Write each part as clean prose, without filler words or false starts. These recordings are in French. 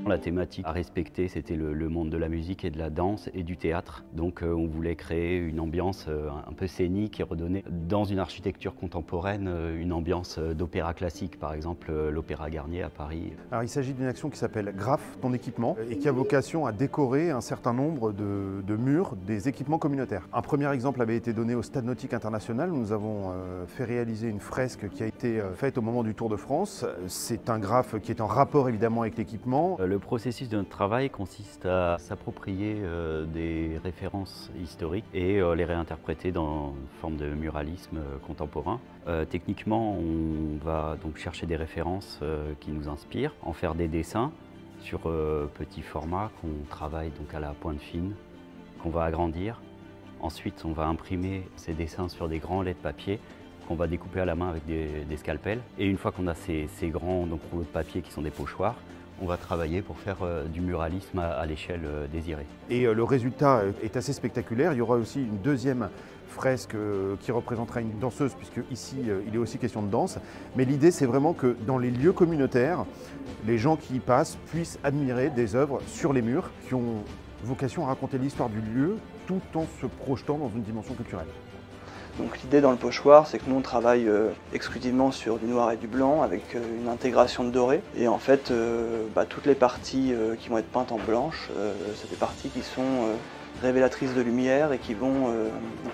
La thématique à respecter, c'était le monde de la musique et de la danse et du théâtre. Donc on voulait créer une ambiance un peu scénique et redonner dans une architecture contemporaine une ambiance d'opéra classique, par exemple l'Opéra Garnier à Paris. Alors, il s'agit d'une action qui s'appelle Graphe ton équipement et qui a vocation à décorer un certain nombre de murs des équipements communautaires. Un premier exemple avait été donné au Stade Nautique International où nous avons fait réaliser une fresque qui a été faite au moment du Tour de France. C'est un graphe qui est en rapport évidemment avec l'équipement. Le processus de notre travail consiste à s'approprier des références historiques et les réinterpréter dans une forme de muralisme contemporain. Techniquement, on va donc chercher des références qui nous inspirent, en faire des dessins sur petit format qu'on travaille donc à la pointe fine, qu'on va agrandir. Ensuite, on va imprimer ces dessins sur des grands laids de papier qu'on va découper à la main avec des scalpels. Et une fois qu'on a ces grands rouleaux de papier qui sont des pochoirs, on va travailler pour faire du muralisme à l'échelle désirée. Et le résultat est assez spectaculaire. Il y aura aussi une deuxième fresque qui représentera une danseuse, puisque ici il est aussi question de danse. Mais l'idée, c'est vraiment que dans les lieux communautaires, les gens qui y passent puissent admirer des œuvres sur les murs qui ont vocation à raconter l'histoire du lieu tout en se projetant dans une dimension culturelle. Donc l'idée dans le pochoir, c'est que nous on travaille exclusivement sur du noir et du blanc avec une intégration de doré. Et en fait, toutes les parties qui vont être peintes en blanche, c'est des parties qui sont révélatrices de lumière et qui vont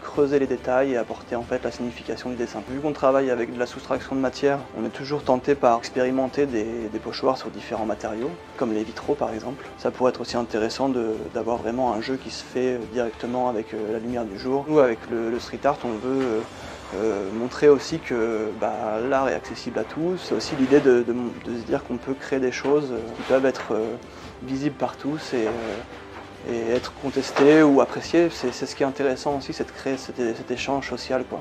creuser les détails et apporter en fait la signification du dessin. Vu qu'on travaille avec de la soustraction de matière, on est toujours tenté par expérimenter des pochoirs sur différents matériaux, comme les vitraux par exemple. Ça pourrait être aussi intéressant d'avoir vraiment un jeu qui se fait directement avec la lumière du jour. Nous, avec le street art, on veut montrer aussi que l'art est accessible à tous. C'est aussi l'idée de se dire qu'on peut créer des choses qui peuvent être visibles par tous et être contesté ou apprécié. C'est ce qui est intéressant aussi, c'est de créer cet échange social, quoi.